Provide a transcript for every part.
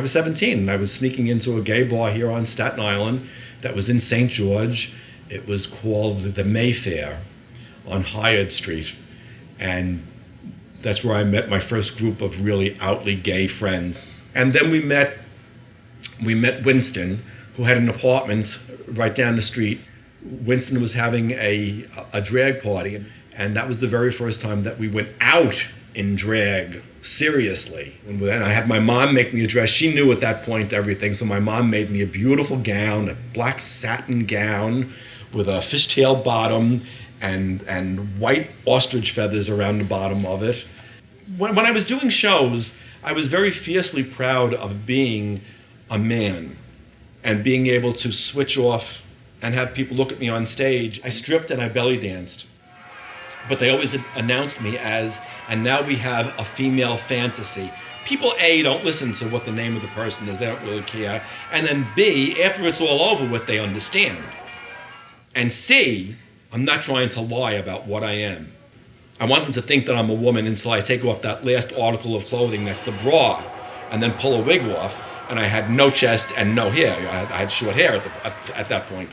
was 17 and I was sneaking into a gay bar here on Staten Island that was in St. George. It was called the Mayfair on Hyatt Street. And that's where I met my first group of really outly gay friends. And then we met Winston, who had an apartment right down the street. Winston was having a drag party, and that was the very first time that we went out in drag, seriously. And I had my mom make me a dress. She knew at that point everything, so my mom made me a beautiful gown, a black satin gown with a fishtail bottom and white ostrich feathers around the bottom of it. When I was doing shows, I was very fiercely proud of being a man and being able to switch off and have people look at me on stage. I stripped and I belly danced. But they always announced me as, and now we have a female fantasy. People, A, don't listen to what the name of the person is, they don't really care. And then B, after it's all over with, they understand. And C, I'm not trying to lie about what I am. I want them to think that I'm a woman until I take off that last article of clothing, that's the bra, and then pull a wig off, and I had no chest and no hair. I had short hair at that point.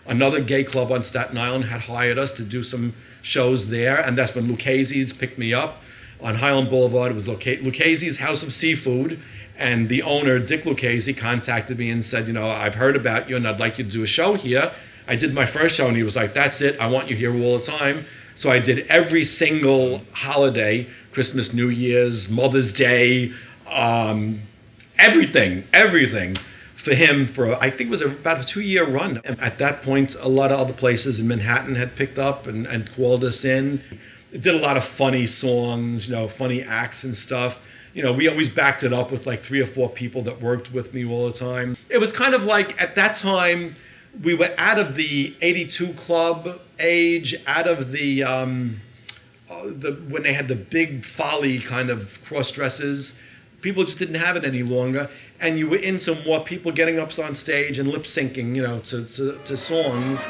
Another gay club on Staten Island had hired us to do some shows there, and that's when Lucchese's picked me up. On Highland Boulevard, it was Lucchese's House of Seafood, and the owner, Dick Lucchese, contacted me and said, I've heard about you and I'd like you to do a show here. I did my first show and he was like, that's it, I want you here all the time. So I did every single holiday, Christmas, New Year's, Mother's Day, everything for him for, I think it was about a 2-year run. And at that point, a lot of other places in Manhattan had picked up and called us in. It did a lot of funny songs, funny acts and stuff. We always backed it up with like 3 or 4 people that worked with me all the time. It was kind of like, at that time, we were out of the 82 club age, out of the when they had the big folly kind of cross dresses. People just didn't have it any longer, and you were into more people getting up on stage and lip syncing, to songs.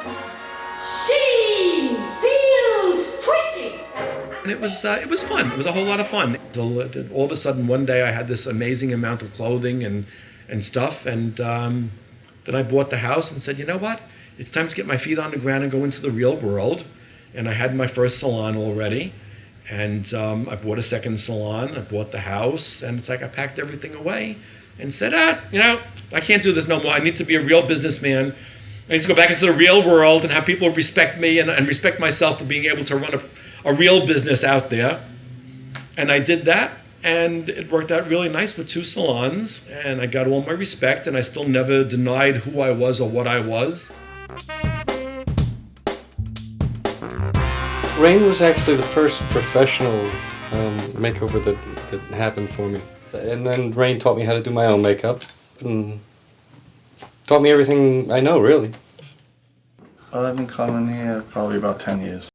She feels pretty. And it was fun. It was a whole lot of fun. So all of a sudden, one day, I had this amazing amount of clothing and stuff, and then I bought the house and said, you know what? It's time to get my feet on the ground and go into the real world. And I had my first salon already. And I bought a second salon. I bought the house. And it's like I packed everything away and said, I can't do this no more. I need to be a real businessman. I need to go back into the real world and have people respect me and respect myself for being able to run a real business out there. And I did that. And it worked out really nice with 2 salons, and I got all my respect, and I still never denied who I was or what I was. Rain was actually the first professional makeover that happened for me. And then Rain taught me how to do my own makeup, and taught me everything I know, really. Well, I've been coming here probably about 10 years.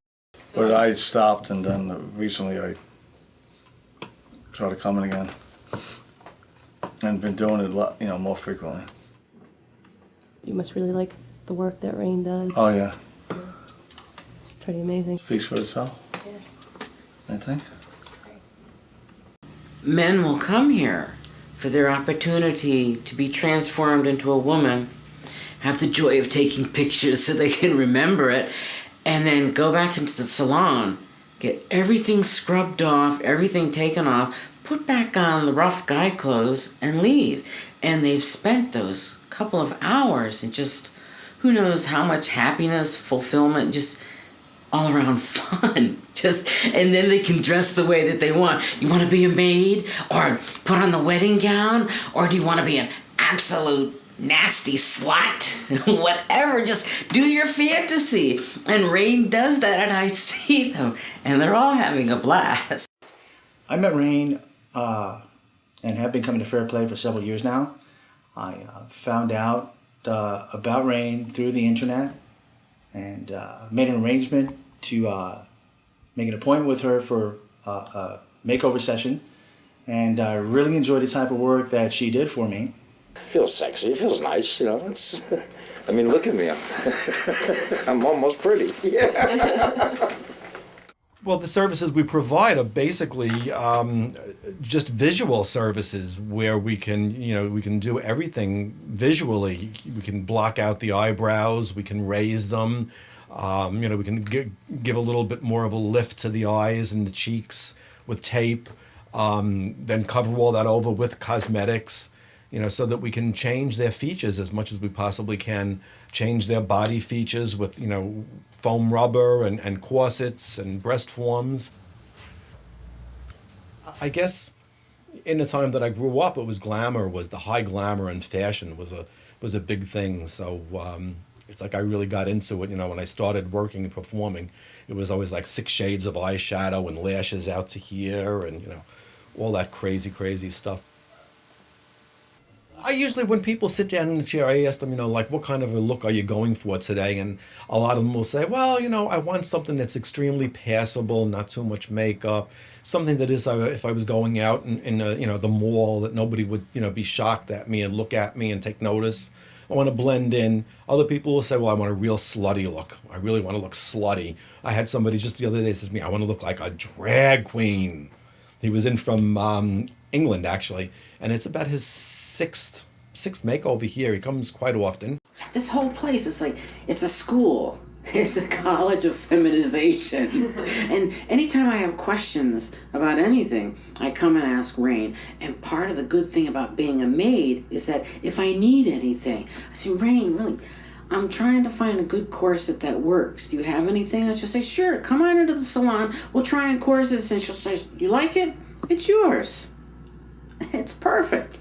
But I stopped, and then recently I started coming again, and been doing it a lot, more frequently. You must really like the work that Rain does. Oh yeah. It's pretty amazing. Speaks for itself. Yeah. I think. Men will come here for their opportunity to be transformed into a woman, have the joy of taking pictures so they can remember it, and then go back into the salon, get everything scrubbed off, everything taken off, put back on the rough guy clothes, and leave. And they've spent those couple of hours and just, who knows how much happiness, fulfillment, just all around fun. And then they can dress the way that they want. You want to be a maid, or put on the wedding gown, or do you want to be an absolute nasty slut? Whatever, just do your fantasy. And Rain does that, and I see them, and they're all having a blast. I met Rain and have been coming to Fair Play for several years now. I found out about Rain through the internet and made an arrangement to make an appointment with her for a makeover session, and I really enjoyed the type of work that she did for me. It feels sexy. It feels nice, It's, I mean, look at me. I'm almost pretty. Yeah. Well, the services we provide are basically just visual services where we can do everything visually. We can block out the eyebrows, we can raise them, we can give a little bit more of a lift to the eyes and the cheeks with tape, then cover all that over with cosmetics, so that we can change their features as much as we possibly can, change their body features with, foam rubber and corsets and breast forms. I guess in the time that I grew up, it was the high glamour and fashion was a big thing. So it's like I really got into it, when I started working and performing. It was always like 6 shades of eyeshadow and lashes out to here and, all that crazy, crazy stuff. I usually, when people sit down in the chair, I ask them, what kind of a look are you going for today? And a lot of them will say, well, I want something that's extremely passable, not too much makeup, something that is, if I was going out in the mall, that nobody would, be shocked at me and look at me and take notice. I want to blend in. Other people will say, well, I want a real slutty look. I really want to look slutty. I had somebody just the other day say to me, I want to look like a drag queen. He was in from England, actually, and it's about his sixth makeover here. He comes quite often. This whole place is like, it's a school. It's a college of feminization. And anytime I have questions about anything, I come and ask Rain. And part of the good thing about being a maid is that if I need anything, I say, Rain, really, I'm trying to find a good corset that works. Do you have anything? And she'll say, sure, come on into the salon. We'll try on corsets. And she'll say, you like it? It's yours. It's perfect.